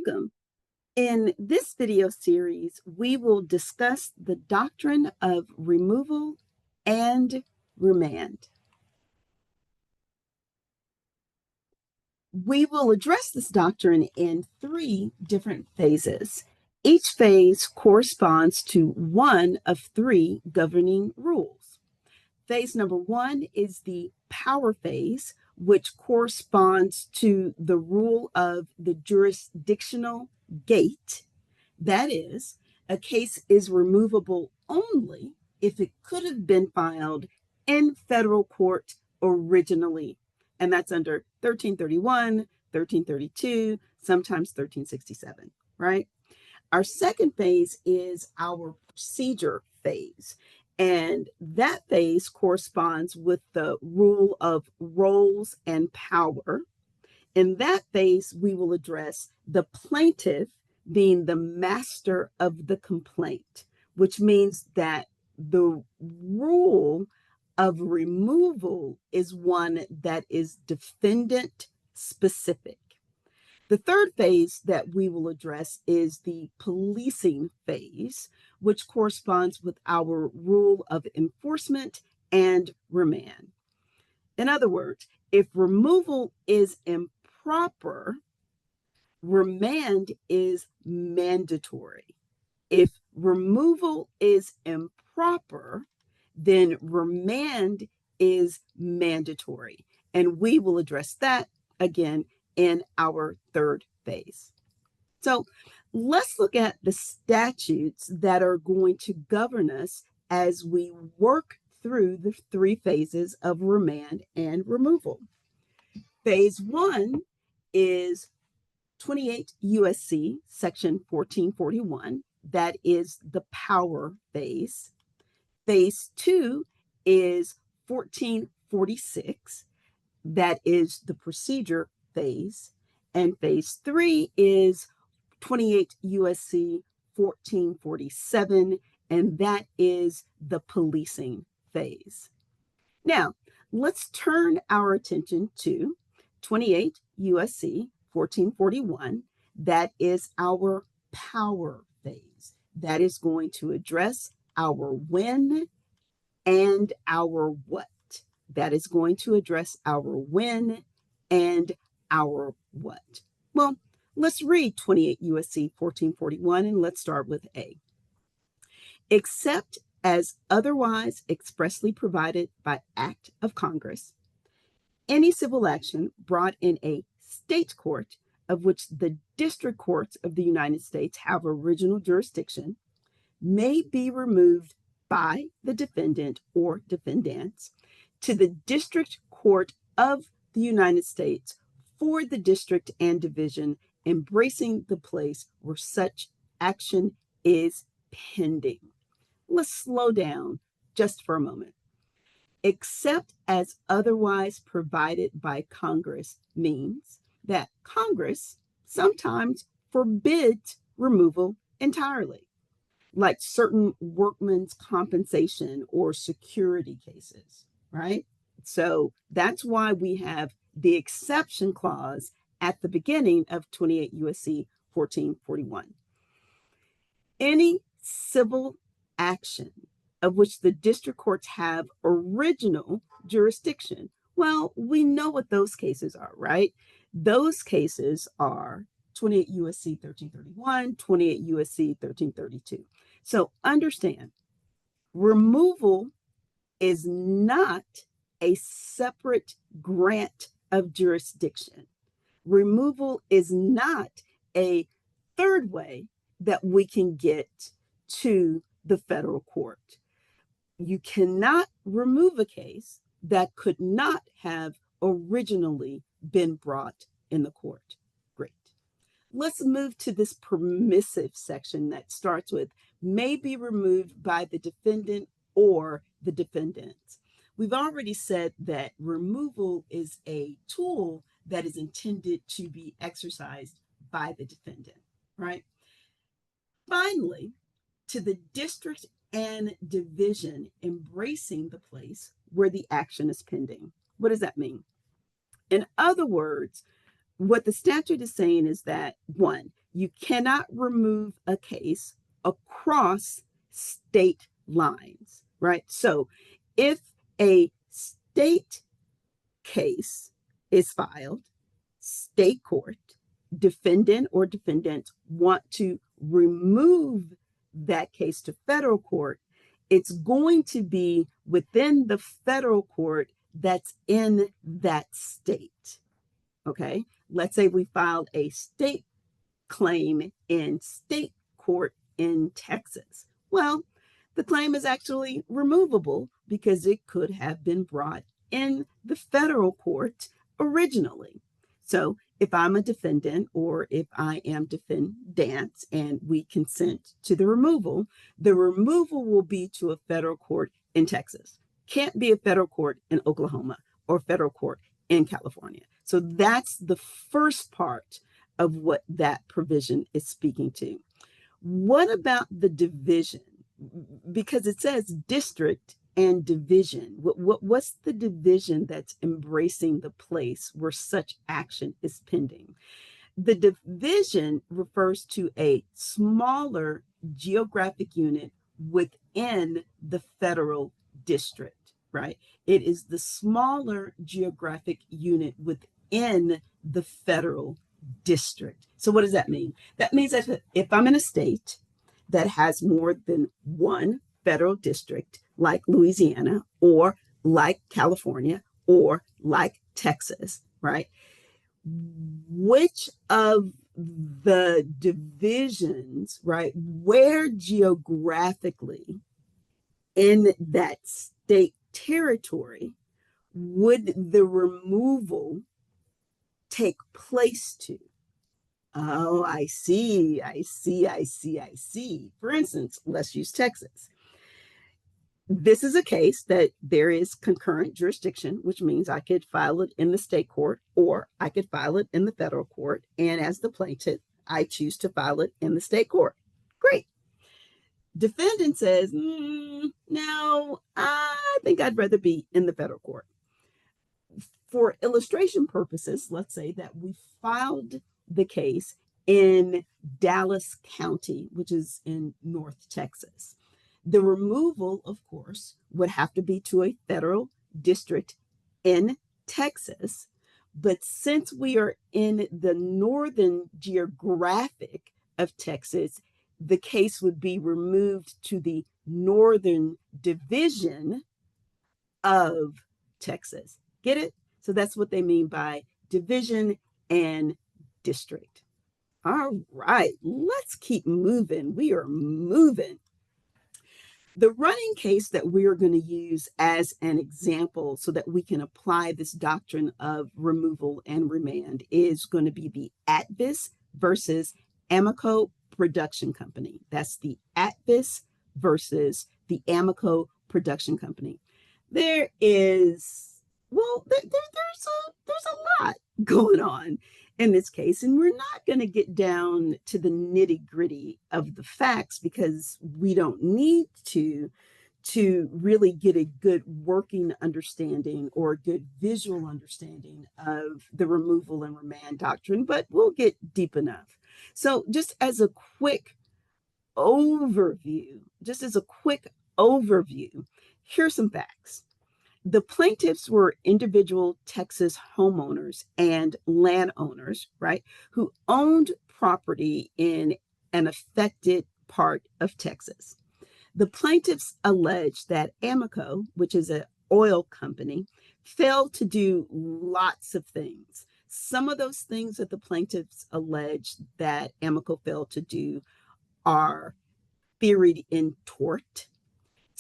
Welcome. In this video series, we will discuss the doctrine of removal and remand. We will address this doctrine in three different phases. Each phase corresponds to one of three governing rules. Phase number one is the power phase, which corresponds to the rule of the jurisdictional gate. That is, a case is removable only if it could have been filed in federal court originally. And that's under 1331, 1332, sometimes 1367, right? Our second phase is our procedure phase. And that phase corresponds with the rule of roles and power. In that phase, we will address the plaintiff being the master of the complaint, which means that the rule of removal is one that is defendant specific. The third phase that we will address is the policing phase, which corresponds with our rule of enforcement and remand. In other words, if removal is improper, remand is mandatory. If removal is improper, then remand is mandatory. And we will address that again in our third phase. So let's look at the statutes that are going to govern us as we work through the three phases of remand and removal. Phase one is 28 U.S.C. section 1441. That is the power phase. Phase two is 1446. That is the procedure phase. And phase three is 28 U.S.C. 1447, and that is the policing phase. Now, let's turn our attention to 28 U.S.C. 1441. That is our power phase. That is going to address our when and our what. That is going to address our when and our what. Well, let's read 28 U.S.C. 1441 and let's start with A. Except as otherwise expressly provided by Act of Congress, any civil action brought in a state court of which the district courts of the United States have original jurisdiction may be removed by the defendant or defendants to the district court of the United States for the district and division embracing the place where such action is pending. Let's slow down just for a moment. Except as otherwise provided by Congress means that Congress sometimes forbids removal entirely, like certain workmen's compensation or security cases, right? So that's why we have the exception clause at the beginning of 28 U.S.C. 1441. Any civil action of which the district courts have original jurisdiction. Well, we know what those cases are, right? Those cases are 28 U.S.C. 1331, 28 U.S.C. 1332. So understand, removal is not a separate grant of jurisdiction. Removal is not a third way that we can get to the federal court. You cannot remove a case that could not have originally been brought in the court. Great. Let's move to this permissive section that starts with may be removed by the defendant or the defendants. We've already said that removal is a tool that is intended to be exercised by the defendant, right? Finally, to the district and division embracing the place where the action is pending. What does that mean? In other words, what the statute is saying is that, one, You cannot remove a case across state lines, right? So if a state case is filed, state court, defendant or defendants want to remove that case to federal court, it's going to be within the federal court that's in that state. Okay. Let's say we filed a state claim in state court in Texas. Well, the claim is actually removable because it could have been brought in the federal court originally. So if I'm a defendant or if I am defendant and we consent to the removal will be to a federal court in Texas. Can't be a federal court in Oklahoma or federal court in California. So that's the first part of what that provision is speaking to. What about the division? Because it says district and division. What's the division that's embracing the place where such action is pending? The division refers to a smaller geographic unit within the federal district, right? It is the smaller geographic unit within the federal district. So what does that mean? That means that if I'm in a state that has more than one federal district, like Louisiana or like California or like Texas, right? Which of the divisions, right, where geographically in that state territory would the removal take place to? Oh, I see. For instance, let's use Texas. This is a case that there is concurrent jurisdiction, which means I could file it in the state court or I could file it in the federal court. And as the plaintiff, I choose to file it in the state court. Great. Defendant says, no, I think I'd rather be in the federal court. For illustration purposes, let's say that we filed the case in Dallas County, which is in North Texas. The removal, of course, would have to be to a federal district in Texas. But since we are in the northern geographic of Texas, the case would be removed to the northern division of Texas. Get it? So that's what they mean by division and district. All right, let's keep moving. We are moving. The running case that we're going to use as an example so that we can apply this doctrine of removal and remand is going to be the Atvis versus Amico Production Company. That's the Atvis versus the Amico Production Company. There is, well, there's a lot going on in this case, and we're not going to get down to the nitty gritty of the facts because we don't need to really get a good working understanding or a good visual understanding of the removal and remand doctrine, but we'll get deep enough. So just as a quick overview, here's some facts. The plaintiffs were individual Texas homeowners and landowners, right, who owned property in an affected part of Texas. The plaintiffs alleged that Amoco, which is an oil company, failed to do lots of things. Some of those things that the plaintiffs alleged that Amoco failed to do are theoried in tort.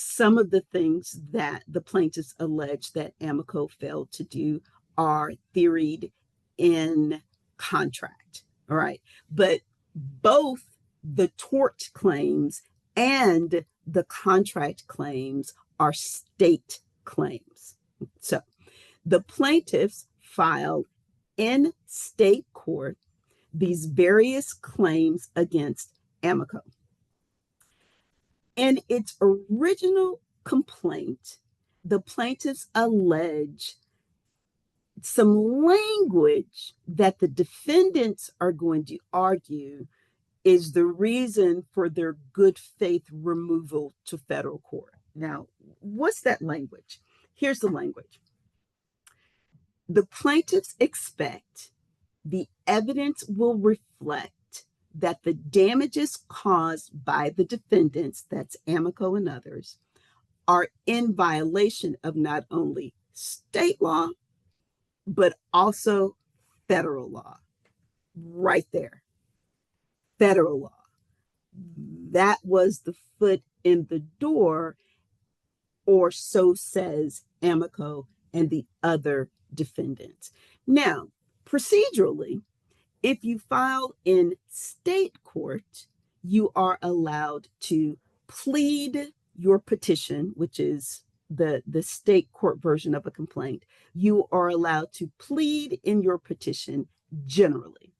Some of the things that the plaintiffs allege that Amoco failed to do are theoried in contract. All right. But both the tort claims and the contract claims are state claims. So the plaintiffs filed in state court these various claims against Amoco. In its original complaint, the plaintiffs allege some language that the defendants are going to argue is the reason for their good faith removal to federal court. Now, what's that language? Here's the language. The plaintiffs expect the evidence will reflect that the damages caused by the defendants, that's Amico and others, are in violation of not only state law, but also federal law. Right there. Federal law. That was the foot in the door, or so says Amico and the other defendants. Now, procedurally, if you file in state court, you are allowed to plead your petition, which is the state court version of a complaint. You are allowed to plead in your petition generally.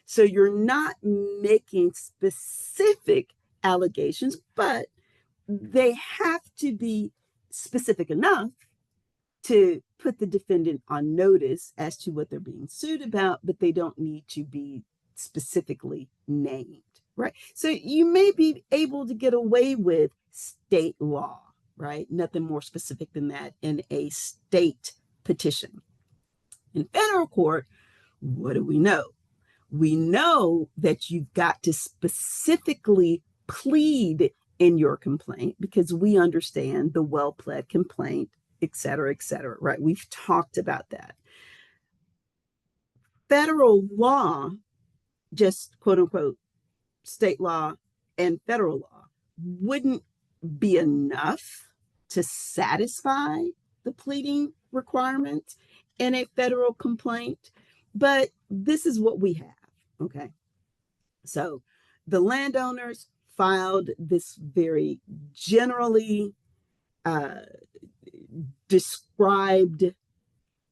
So you're not making specific allegations, but they have to be specific enough to put the defendant on notice as to what they're being sued about, but they don't need to be specifically named, right? So you may be able to get away with state law, right? Nothing more specific than that in a state petition. In federal court, what do we know? We know that you've got to specifically plead in your complaint because we understand the well-pled complaint, et cetera, right? We've talked about that. Federal law, just quote unquote, state law and federal law, wouldn't be enough to satisfy the pleading requirements in a federal complaint, but this is what we have, okay? So the landowners filed this very generally described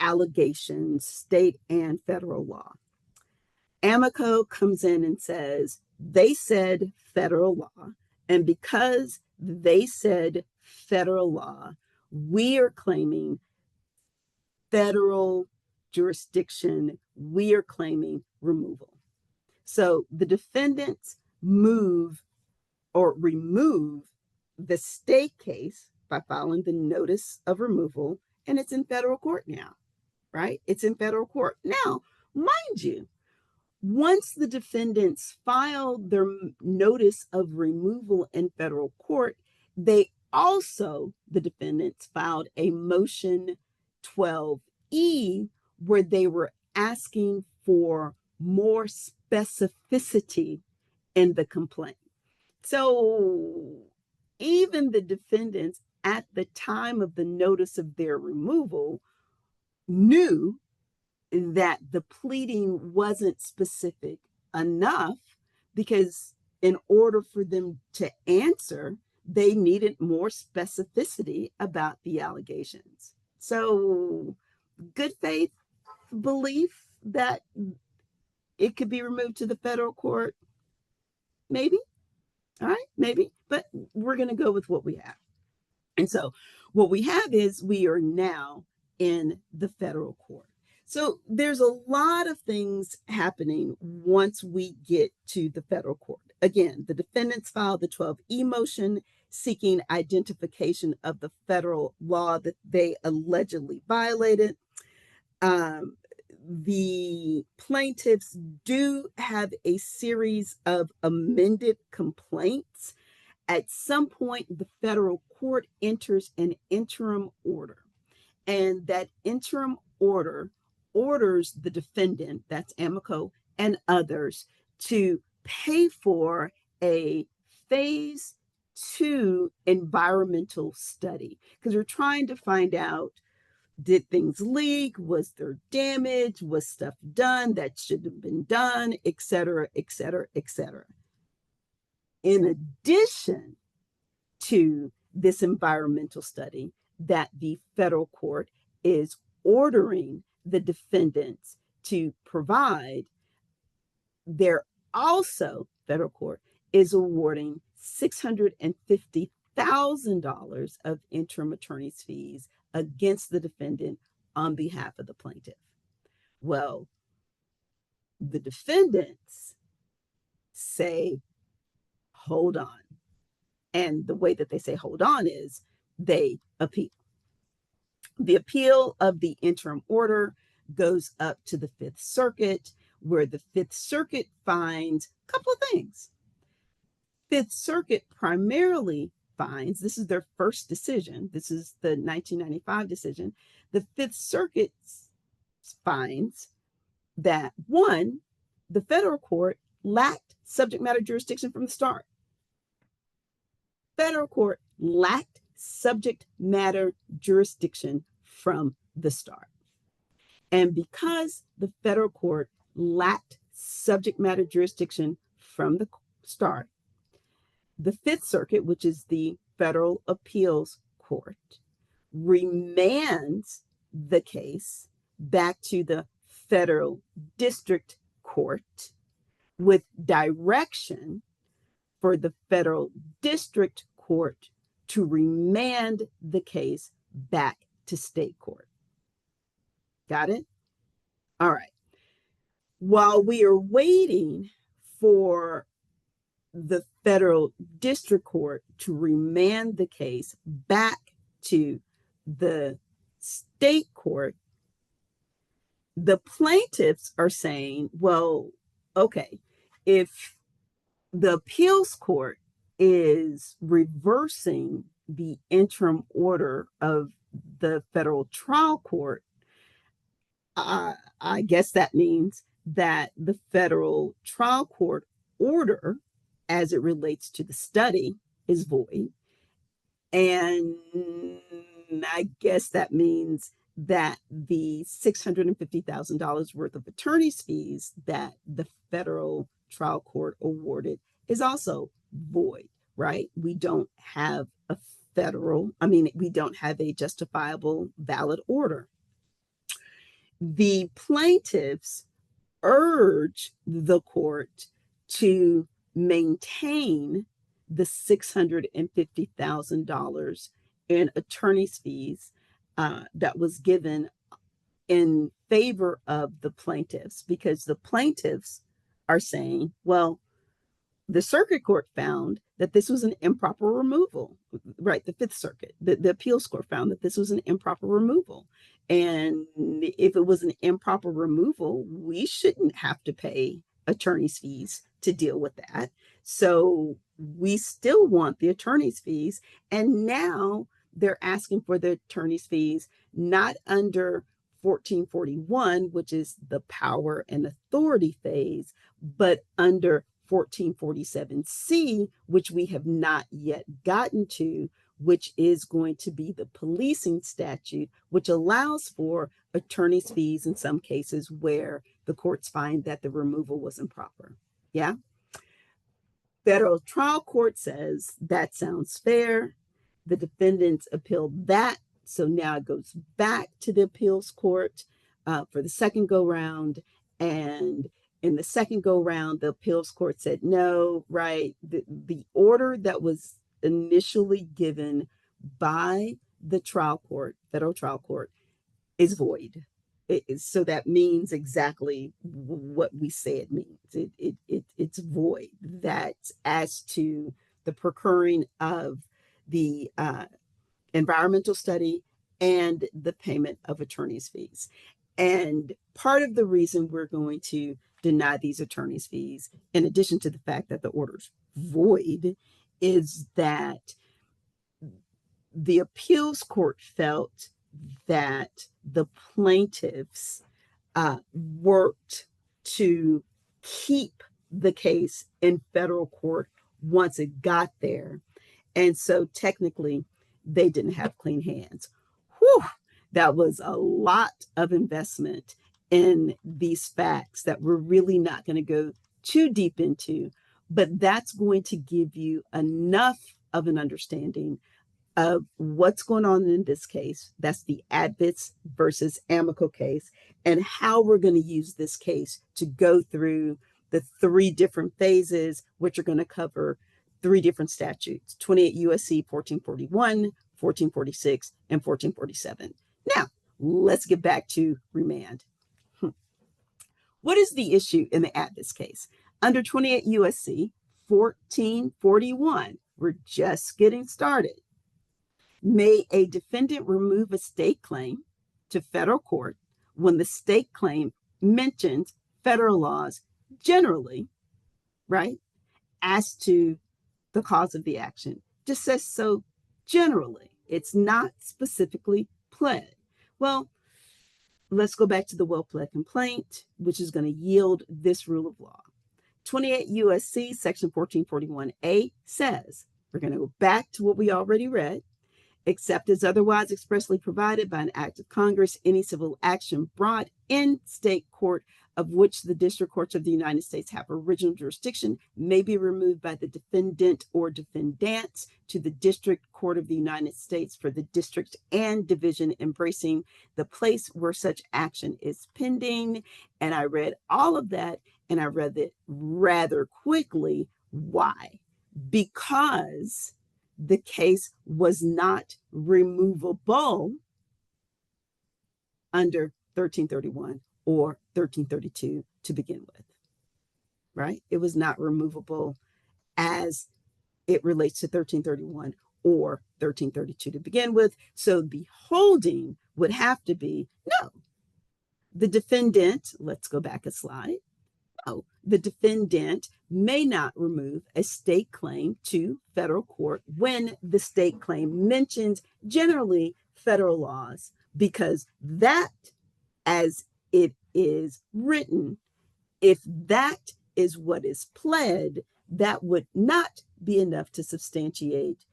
allegations, state and federal law. Amico comes in and says, they said federal law, and because they said federal law, we are claiming federal jurisdiction, we are claiming removal. So the defendants move or remove the state case by filing the notice of removal, and it's in federal court now, right? It's in federal court. Now, mind you, once the defendants filed their notice of removal in federal court, they also, the defendants, filed a motion 12E where they were asking for more specificity in the complaint. So even the defendants at the time of the notice of their removal knew that the pleading wasn't specific enough because in order for them to answer, they needed more specificity about the allegations. So good faith belief that it could be removed to the federal court, maybe. All right, maybe, but we're going to go with what we have. And so what we have is we are now in the federal court. So there's a lot of things happening once we get to the federal court. Again, the defendants filed the 12E motion seeking identification of the federal law that they allegedly violated. The plaintiffs do have a series of amended complaints. At some point, the federal court enters an interim order, and that interim order orders the defendant, that's Amico and others, to pay for a phase 2 environmental study because we're trying to find out, did things leak? Was there damage? Was stuff done that shouldn't have been done, et cetera, et cetera, et cetera. In addition to this environmental study that the federal court is ordering the defendants to provide, they're also, federal court is awarding $650,000 of interim attorney's fees against the defendant on behalf of the plaintiff. Well, the defendants say, hold on. And the way that they say hold on is they appeal. The appeal of the interim order goes up to the Fifth Circuit, where the Fifth Circuit finds a couple of things. Fifth Circuit primarily finds, this is their first decision, this is the 1995 decision, the Fifth Circuit finds that, one, the federal court lacked subject matter jurisdiction from the start. Federal court lacked subject matter jurisdiction from the start. And because the federal court lacked subject matter jurisdiction from the start, the Fifth Circuit, which is the Federal Appeals Court, remands the case back to the Federal District Court with direction for the Federal District Court to remand the case back to state court. Got it? All right. While we are waiting for the Federal District Court to remand the case back to the state court, the plaintiffs are saying, well, okay, if the appeals court is reversing the interim order of the federal trial court, I guess that means that the federal trial court order, as it relates to the study, is void. And I guess that means that the $650,000 worth of attorney's fees that the federal trial court awarded is also void, right? We don't have a we don't have a justifiable valid order. The plaintiffs urge the court to maintain the $650,000 in attorney's fees that was given in favor of the plaintiffs, because the plaintiffs are saying, well, the circuit court found that this was an improper removal, right? The Fifth Circuit, the appeals court found that this was an improper removal. And if it was an improper removal, we shouldn't have to pay attorney's fees to deal with that. So we still want the attorney's fees. And now they're asking for the attorney's fees not under 1441, which is the power and authority phase, but under 1447C, which we have not yet gotten to, which is going to be the policing statute, which allows for attorney's fees in some cases where the courts find that the removal was improper. Yeah. Federal trial court says that sounds fair. The defendants appealed that. So now it goes back to the appeals court for the second go round. And in the second go round, the appeals court said, no, right. The order that was initially given by the trial court, federal trial court, is void. So that means exactly what we say it means. It's void. That's as to the procuring of the environmental study and the payment of attorney's fees. And part of the reason we're going to deny these attorney's fees, in addition to the fact that the order's void, is that the appeals court felt that the plaintiffs worked to keep the case in federal court once it got there. And so technically, they didn't have clean hands. Whew, that was a lot of investment in these facts that we're really not going to go too deep into, but that's going to give you enough of an understanding of what's going on in this case. That's the advocates versus amico case, and how we're going to use this case to go through the three different phases, which are going to cover three different statutes: 28 U.S.C. 1441, 1446, and 1447. Now, let's get back to remand. What is the issue in the advocates case? Under 28 U.S.C. 1441, we're just getting started. May a defendant remove a state claim to federal court when the state claim mentions federal laws generally, right, as to the cause of the action? Just says so generally. It's not specifically pled. Well, let's go back to the well-pled complaint, which is going to yield this rule of law. 28 U.S.C. section 1441A says, we're going to go back to what we already read, except as otherwise expressly provided by an act of Congress, any civil action brought in state court of which the district courts of the United States have original jurisdiction may be removed by the defendant or defendants to the district court of the United States for the district and division embracing the place where such action is pending. And I read all of that, and I read it rather quickly. Why? Because the case was not removable under 1331 or 1332 to begin with, right? It was not removable as it relates to 1331 or 1332 to begin with. So the holding would have to be, no, the defendant, let's go back a slide. No, the defendant may not remove a state claim to federal court when the state claim mentions generally federal laws, because that, as it is written, if that is what is pled, that would not be enough to substantiate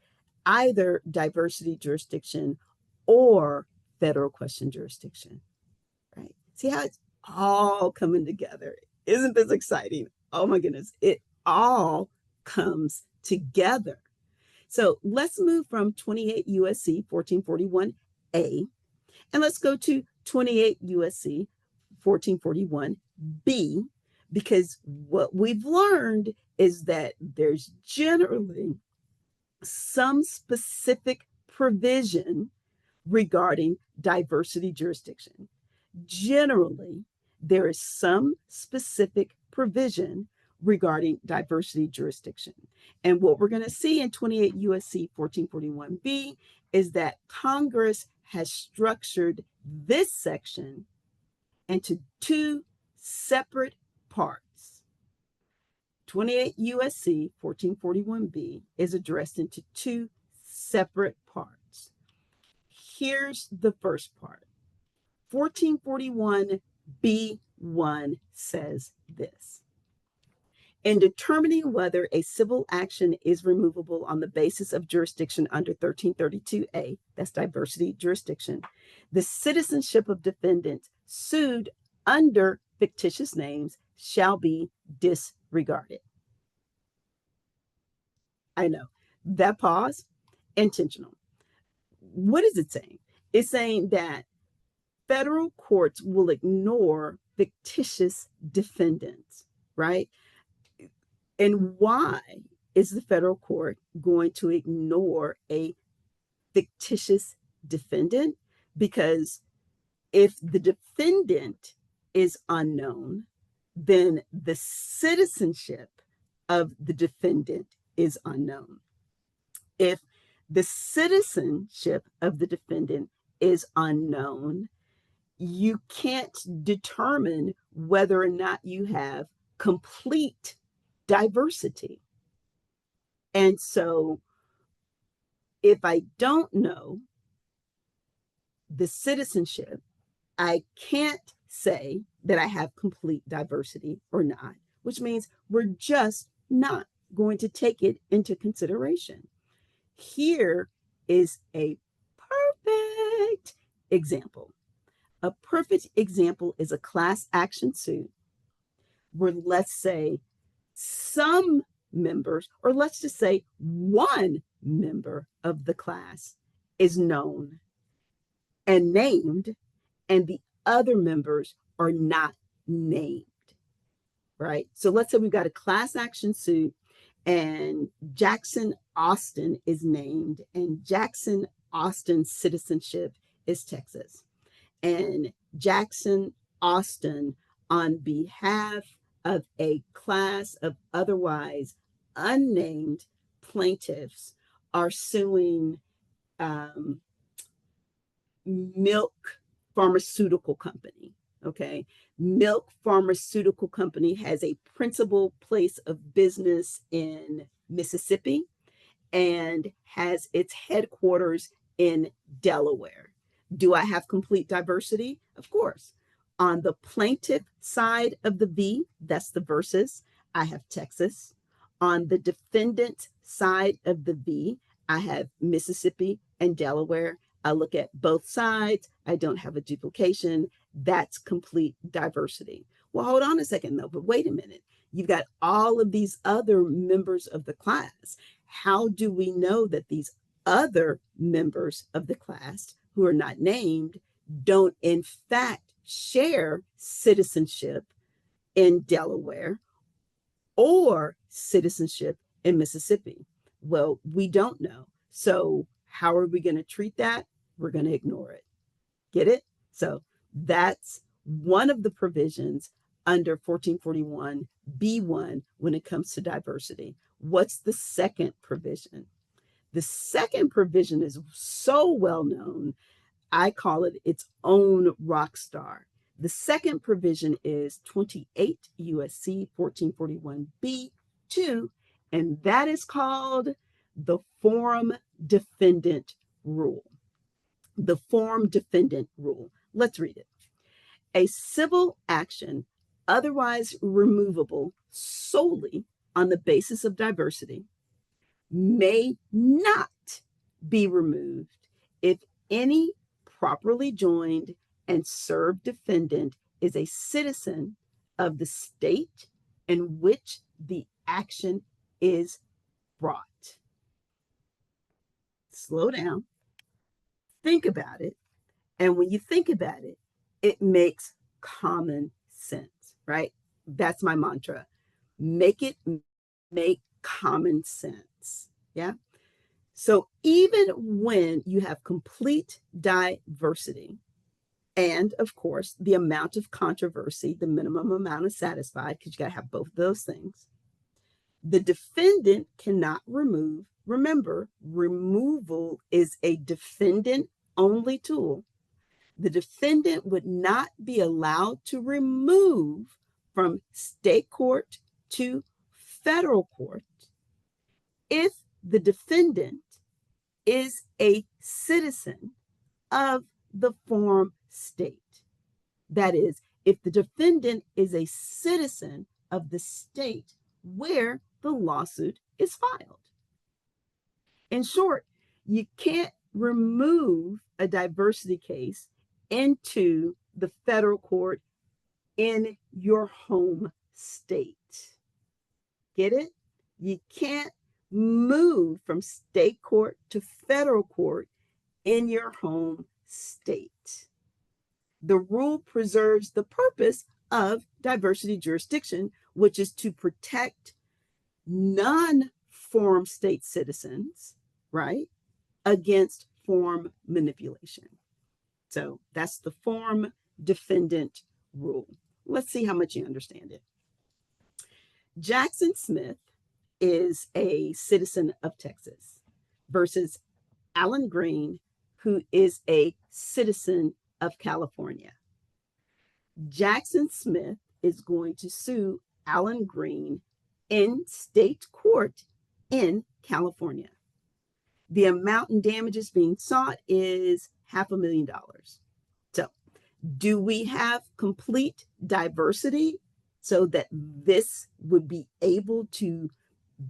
either diversity jurisdiction or federal question jurisdiction, right? See how it's all coming together. Isn't this exciting? Oh my goodness, it all comes together. So let's move from 28 U.S.C. 1441A and let's go to 28 U.S.C. 1441B, because what we've learned is that there's generally some specific provision regarding diversity jurisdiction. Generally, there is some specific provision regarding diversity jurisdiction. And what we're going to see in 28 U.S.C. 1441B is that Congress has structured this section into two separate parts. 28 U.S.C. 1441B is addressed into two separate parts. Here's the first part. 1441B1 says this. In determining whether a civil action is removable on the basis of jurisdiction under 1332A, that's diversity jurisdiction, the citizenship of defendants sued under fictitious names shall be disregarded. I know that pause, intentional. What is it saying? It's saying that federal courts will ignore fictitious defendants, right? And why is the federal court going to ignore a fictitious defendant? Because if the defendant is unknown, then the citizenship of the defendant is unknown. If the citizenship of the defendant is unknown, you can't determine whether or not you have complete diversity. And so if I don't know the citizenship, I can't say that I have complete diversity or not, which means we're just not going to take it into consideration. Here is a perfect example. A perfect example is a class action suit where, let's say, some members, or let's just say one member of the class is known and named, and the other members are not named, right? So let's say we've got a class action suit and Jackson Austin is named, and Jackson Austin's citizenship is Texas. And Jackson Austin, on behalf of a class of otherwise unnamed plaintiffs are suing um, Milk Pharmaceutical Company. Okay. Milk Pharmaceutical Company has a principal place of business in Mississippi and has its headquarters in Delaware. Do I have complete diversity? Of course. On the plaintiff side of the V, that's the versus, I have Texas. On the defendant side of the V, I have Mississippi and Delaware. I look at both sides. I don't have a duplication. That's complete diversity. Well, hold on a second, though, but wait a minute. You've got all of these other members of the class. How do we know that these other members of the class who are not named don't, in fact, share citizenship in Delaware or citizenship in Mississippi? Well, we don't know. So, how are we going to treat that? We're going to ignore it. Get it? So, that's one of the provisions under 1441 B1 when it comes to diversity. What's the second provision? The second provision is so well known, I call it its own rock star. The second provision is 28 U.S.C. 1441 B2, and that is called the Forum Defendant Rule. The Forum Defendant Rule. Let's read it. A civil action otherwise removable solely on the basis of diversity may not be removed if any properly joined and served defendant is a citizen of the state in which the action is brought. Slow down, think about it, and when you think about it, it makes common sense, right? That's my mantra. Make common sense. Yeah. So even when you have complete diversity, and of course, the amount of controversy, the minimum amount is satisfied because you got to have both of those things. The defendant cannot remove. Remember, removal is a defendant only tool. The defendant would not be allowed to remove from state court to federal court if the defendant is a citizen of the forum state. That is, if the defendant is a citizen of the state where the lawsuit is filed. In short, you can't remove a diversity case into the federal court in your home state. Get it? You can't move from state court to federal court in your home state. The rule preserves the purpose of diversity jurisdiction, which is to protect non-forum state citizens, right, against forum manipulation. So that's the forum defendant rule. Let's see how much you understand it. Jackson Smith is a citizen of Texas versus Alan Green, who is a citizen of California. Jackson Smith is going to sue Alan Green in state court in California. The amount in damages being sought is $500,000. So, do we have complete diversity so that this would be able to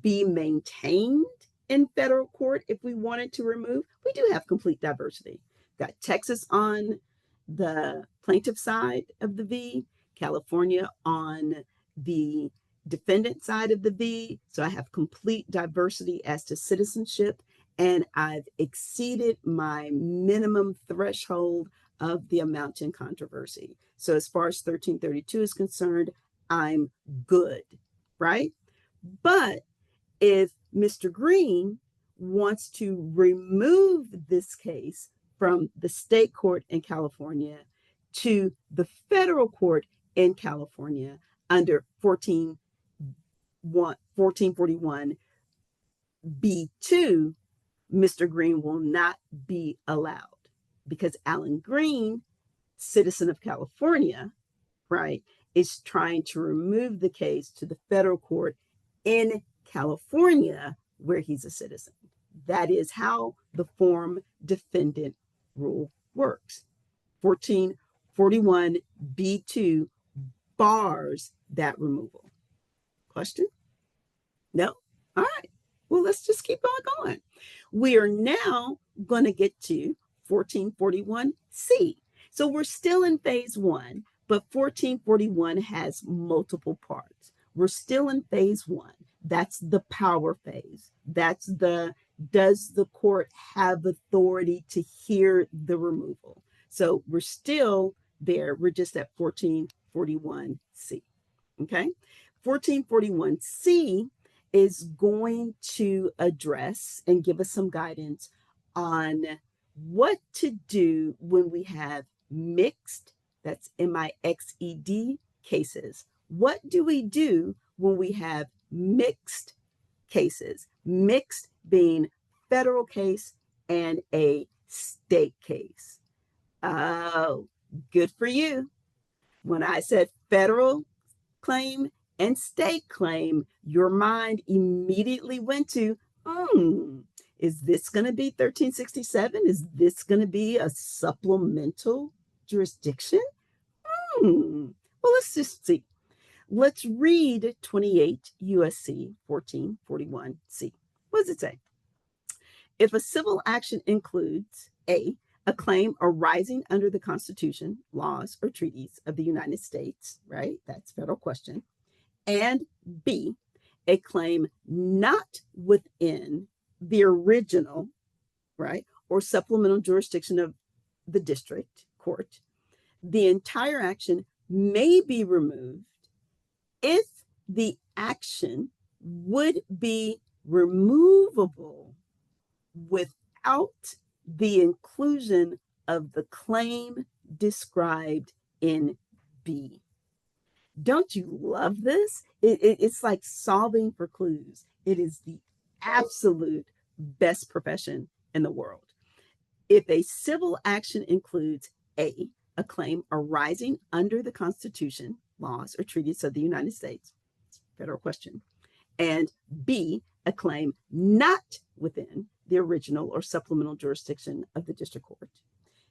be maintained in federal court if we wanted to remove? We do have complete diversity. Got Texas on the plaintiff side of the V, California on the defendant side of the V. So I have complete diversity as to citizenship, and I've exceeded my minimum threshold of the amount in controversy. So as far as 1332 is concerned, I'm good, right? But if Mr. Green wants to remove this case from the state court in California to the federal court in California, under 1441 B2, Mr. Green will not be allowed because Alan Green, citizen of California, right, is trying to remove the case to the federal court in California where he's a citizen. That is how the form defendant rule works. 1441 B2 bars that removal. Question? No? All right. Well, let's just keep on going. We are now going to get to 1441C. So we're still in phase one, but 1441 has multiple parts. We're still in phase one. That's the power phase. That's the, does the court have authority to hear the removal? So we're still there. We're just at 1441C. Okay. 1441C is going to address and give us some guidance on what to do when we have mixed, that's M-I-X-E-D, cases. What do we do when we have mixed cases? Mixed being federal case and a state case. Oh, good for you. When I said federal claim and state claim, your mind immediately went to, is this going to be 1367? Is this going to be a supplemental jurisdiction? Well, let's just see. Let's read 28 U.S.C. 1441C. What does it say? If a civil action includes a claim arising under the Constitution, laws, or treaties of the United States, right? That's a federal question. And B, a claim not within the original, right, or supplemental jurisdiction of the district court, the entire action may be removed if the action would be removable without the inclusion of the claim described in B. Don't you love this? It's like solving for clues. It is the absolute best profession in the world. If a civil action includes a claim arising under the Constitution, laws, or treaties of the United States, federal question, and B, a claim not within the original or supplemental jurisdiction of the district court,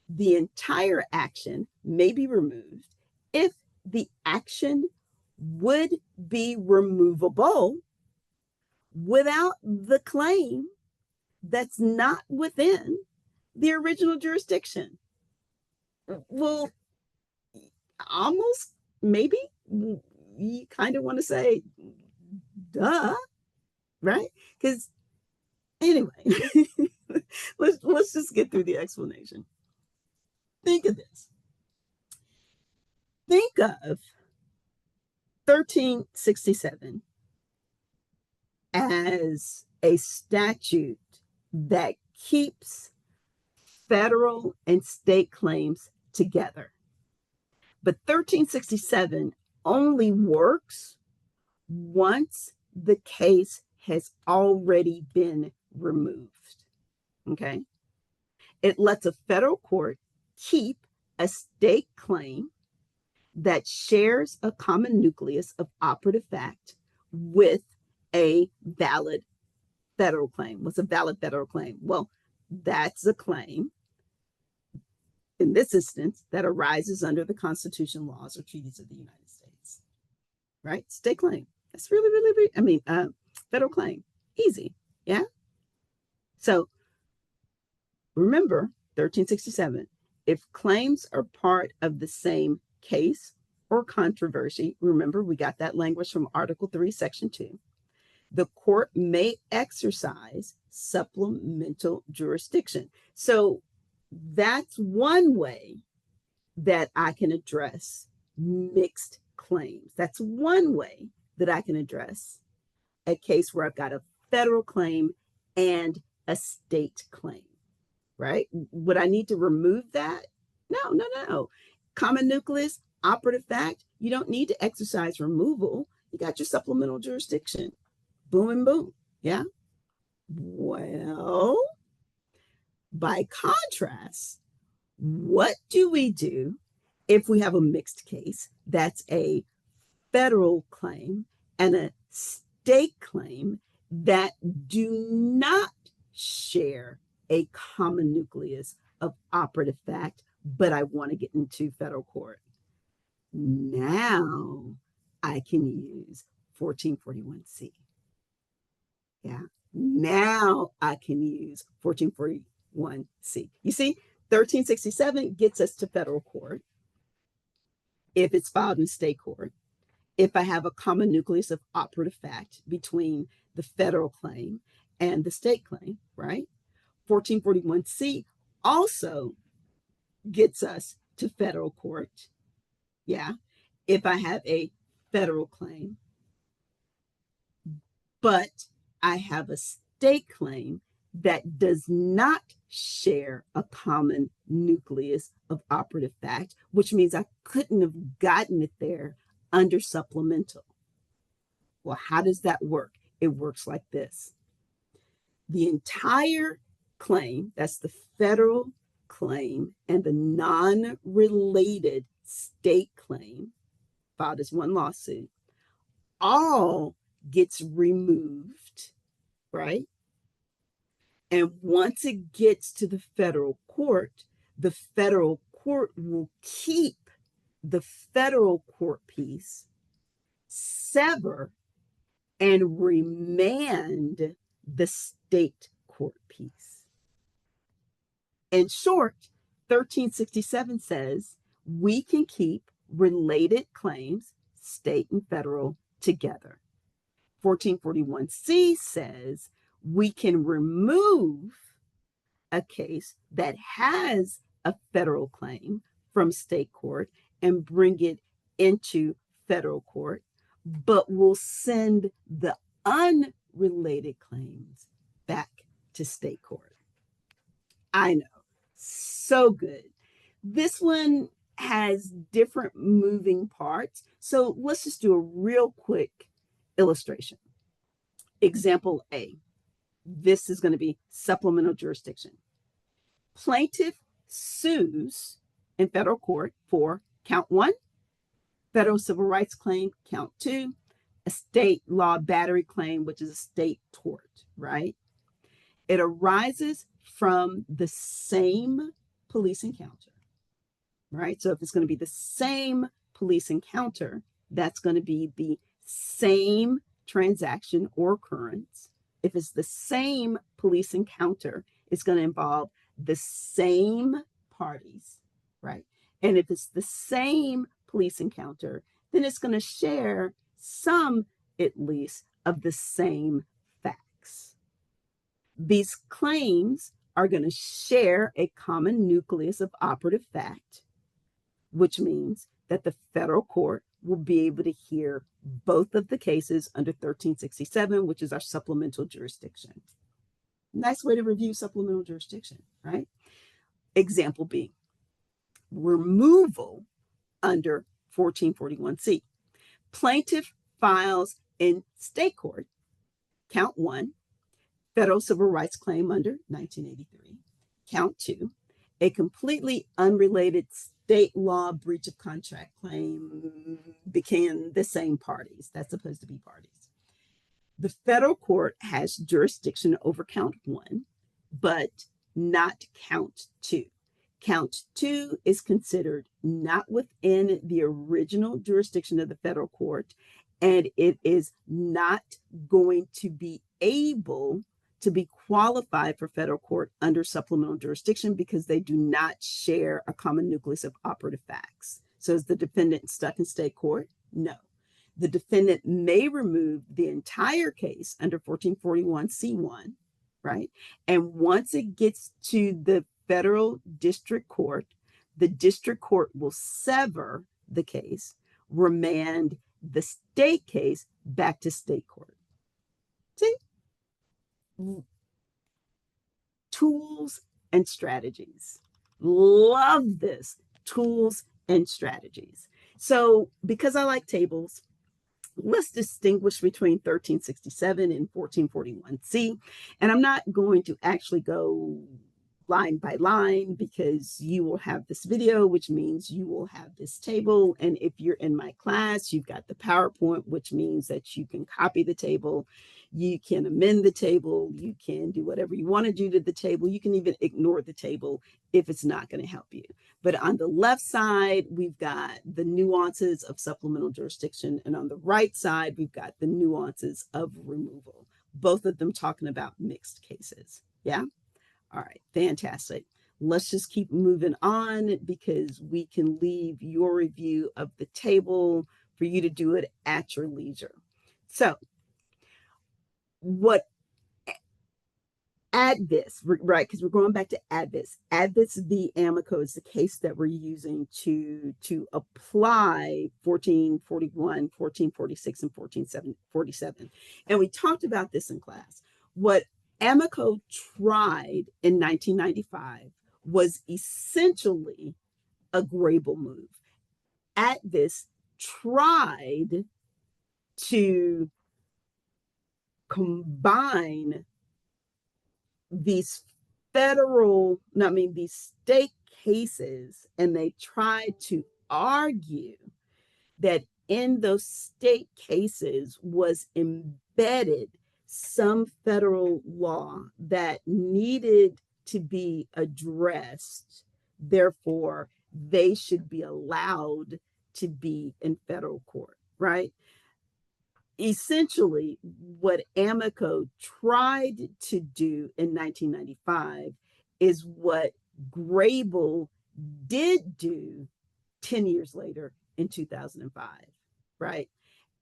the entire action may be removed if the action would be removable without the claim that's not within the original jurisdiction. Well, almost maybe you kind of want to say, duh, right? Because anyway, let's just get through the explanation. Think of this. Think of 1367 as a statute that keeps federal and state claims together. But 1367 only works once the case has already been removed. Okay? It lets a federal court keep a state claim that shares a common nucleus of operative fact with a valid federal claim. What's a valid federal claim? Well, that's a claim, in this instance, that arises under the Constitution, laws, or treaties of the United States. Right? State claim. That's really, federal claim. Easy. Yeah? So remember, 1367, if claims are part of the same case or controversy, remember we got that language from Article 3, Section 2, the court may exercise supplemental jurisdiction. So that's one way that I can address mixed claims. That's one way that I can address a case where I've got a federal claim and a state claim, right? Would I need to remove that? No. Common nucleus, operative fact, You don't need to exercise removal. You got your supplemental jurisdiction. Boom and boom. Yeah. Well, by contrast, what do we do if we have a mixed case? That's a federal claim and a state claim that do not share a common nucleus of operative fact, but I want to get into federal court. Now I can use 1441C. Yeah. Now I can use 1441C. You see, 1367 gets us to federal court if it's filed in state court. If I have a common nucleus of operative fact between the federal claim and the state claim, right? 1441C also gets us to federal court. Yeah. If I have a federal claim, but I have a state claim that does not share a common nucleus of operative fact, which means I couldn't have gotten it there under supplemental. Well, how does that work? It works like this. The entire claim, that's the federal claim, and the non-related state claim filed as one lawsuit, all gets removed, right? And once it gets to the federal court will keep the federal court piece, sever, and remand the state court piece. In short, 1367 says we can keep related claims, state and federal, together. 1441C says we can remove a case that has a federal claim from state court and bring it into federal court, but we'll send the unrelated claims back to state court. I know, so good. This one has different moving parts. So let's just do a real quick illustration. Example A. This is going to be supplemental jurisdiction. Plaintiff sues in federal court for count 1, federal civil rights claim, count 2, a state law battery claim, which is a state tort, right? It arises from the same police encounter, right? So if it's going to be the same police encounter, that's going to be the same transaction or occurrence. If it's the same police encounter, it's going to involve the same parties, right? And if it's the same police encounter, then it's going to share some, at least, of the same facts. These claims are going to share a common nucleus of operative fact, which means that the federal court will be able to hear both of the cases under 1367, which is our supplemental jurisdiction. Nice way to review supplemental jurisdiction, right? Example B, removal under 1441C. Plaintiff files in state court, count 1, federal civil rights claim under 1983, count 2, a completely unrelated state law breach of contract claim became the same parties. That's supposed to be parties. The federal court has jurisdiction over count 1, but not count 2. Count 2 is considered not within the original jurisdiction of the federal court, and it is not going to be able to be qualified for federal court under supplemental jurisdiction because they do not share a common nucleus of operative facts. So is the defendant stuck in state court? No. The defendant may remove the entire case under 1441C1, right? And once it gets to the federal district court, the district court will sever the case, remand the state case back to state court. See? Tools and strategies. Love this. Tools and strategies. So, because I like tables, let's distinguish between 1367 and 1441C. And I'm not going to actually go line by line because you will have this video, which means you will have this table. And if you're in my class, you've got the PowerPoint, which means that you can copy the table, you can amend the table, you can do whatever you want to do to the table. You can even ignore the table if it's not going to help you. But on the left side, we've got the nuances of supplemental jurisdiction. And on the right side, we've got the nuances of removal, both of them talking about mixed cases. Yeah. All right, fantastic. Let's just keep moving on because we can leave your review of the table for you to do it at your leisure. So, what add this, right? Because we're going back to add this. Add this v. Amico is the case that we're using to apply 1441, 1446, and 1447. And we talked about this in class. What Amico tried in 1995 was essentially a Grable move. At this tried to combine these these state cases, and they tried to argue that in those state cases was embedded some federal law that needed to be addressed. Therefore, they should be allowed to be in federal court, right? Essentially, what Amico tried to do in 1995 is what Grable did do 10 years later in 2005, right?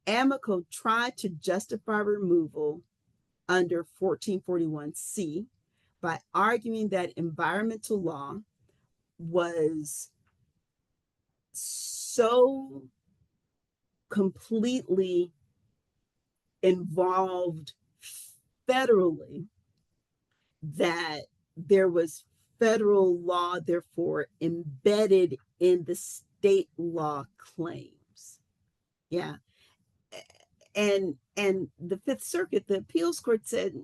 Amico tried to justify removal under 1441C by arguing that environmental law was so completely involved federally that there was federal law, therefore, embedded in the state law claims. Yeah. And the Fifth Circuit, the appeals court said,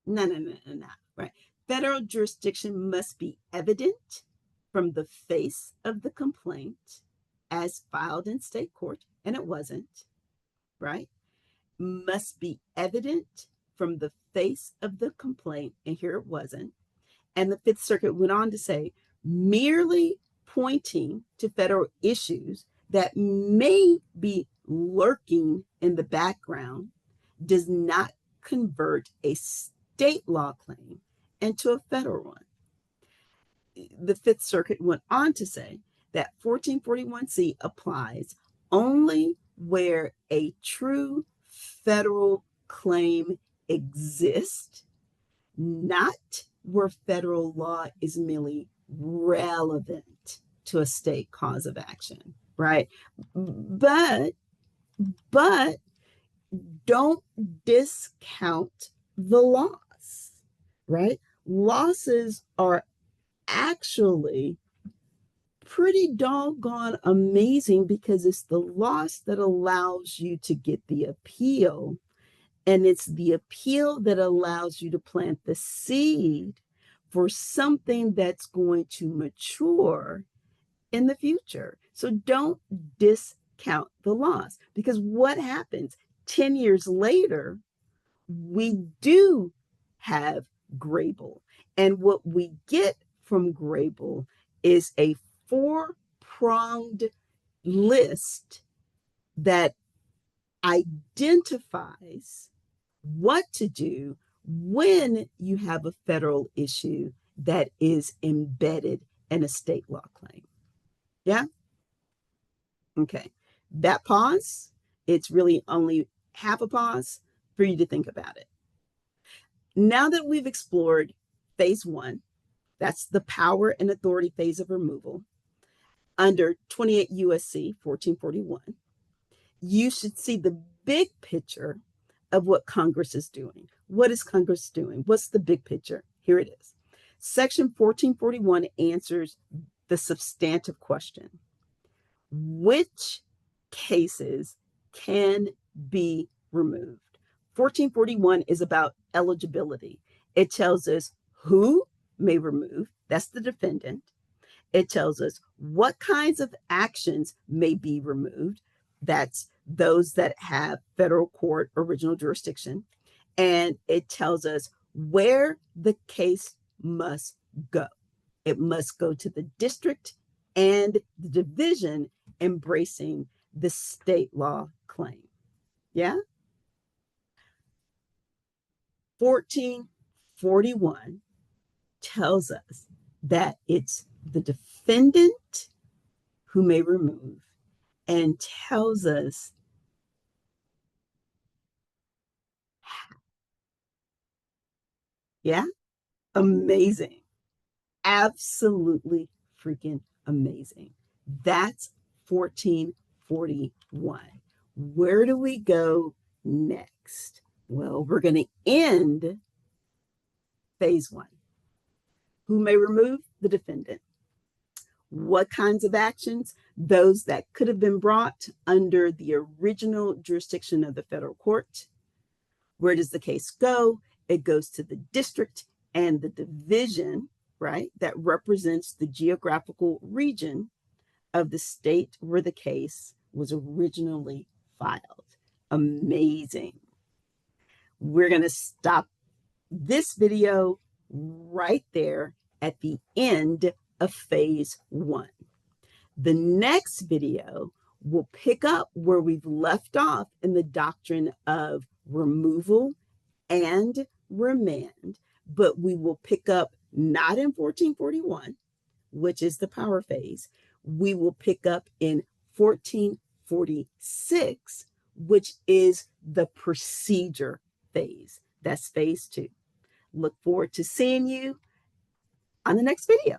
no. Right. Federal jurisdiction must be evident from the face of the complaint as filed in state court, and it wasn't, right? Must be evident from the face of the complaint, and here it wasn't. And the Fifth Circuit went on to say, merely pointing to federal issues that may be lurking in the background does not convert a state law claim into a federal one. The Fifth Circuit went on to say that 1441C applies only where a true federal claim exists, not where federal law is merely relevant to a state cause of action, right? But don't discount the loss, right? Losses are actually pretty doggone amazing because it's the loss that allows you to get the appeal. And it's the appeal that allows you to plant the seed for something that's going to mature in the future. So don't discount the loss, because what happens 10 years later, we do have Grable. And what we get from Grable is a four-pronged list that identifies what to do when you have a federal issue that is embedded in a state law claim. Yeah? Okay. That pause, it's really only half a pause for you to think about it. Now that we've explored phase one, that's the power and authority phase of removal, under 28 U.S.C. 1441, you should see the big picture of what Congress is doing. What is Congress doing? What's the big picture? Here it is. Section 1441 answers the substantive question. Which cases can be removed? 1441 is about eligibility. It tells us who may remove, that's the defendant. It tells us what kinds of actions may be removed, that's those that have federal court original jurisdiction. And it tells us where the case must go. It must go to the district and the division embracing the state law claim. Yeah? 1441 tells us that it's the defendant who may remove and tells us, yeah, amazing. Absolutely freaking amazing. That's 1441. Where do we go next? Well, we're going to end phase one. Who may remove? The defendant. What kinds of actions? Those that could have been brought under the original jurisdiction of the federal court. Where does the case go? It goes to the district and the division, right, that represents the geographical region of the state where the case was originally filed. Amazing. We're going to stop this video right there at the end of phase one. The next video will pick up where we've left off in the doctrine of removal and remand, but we will pick up not in 1441, which is the power phase. We will pick up in 1446, which is the procedure phase. That's phase two. Look forward to seeing you on the next video.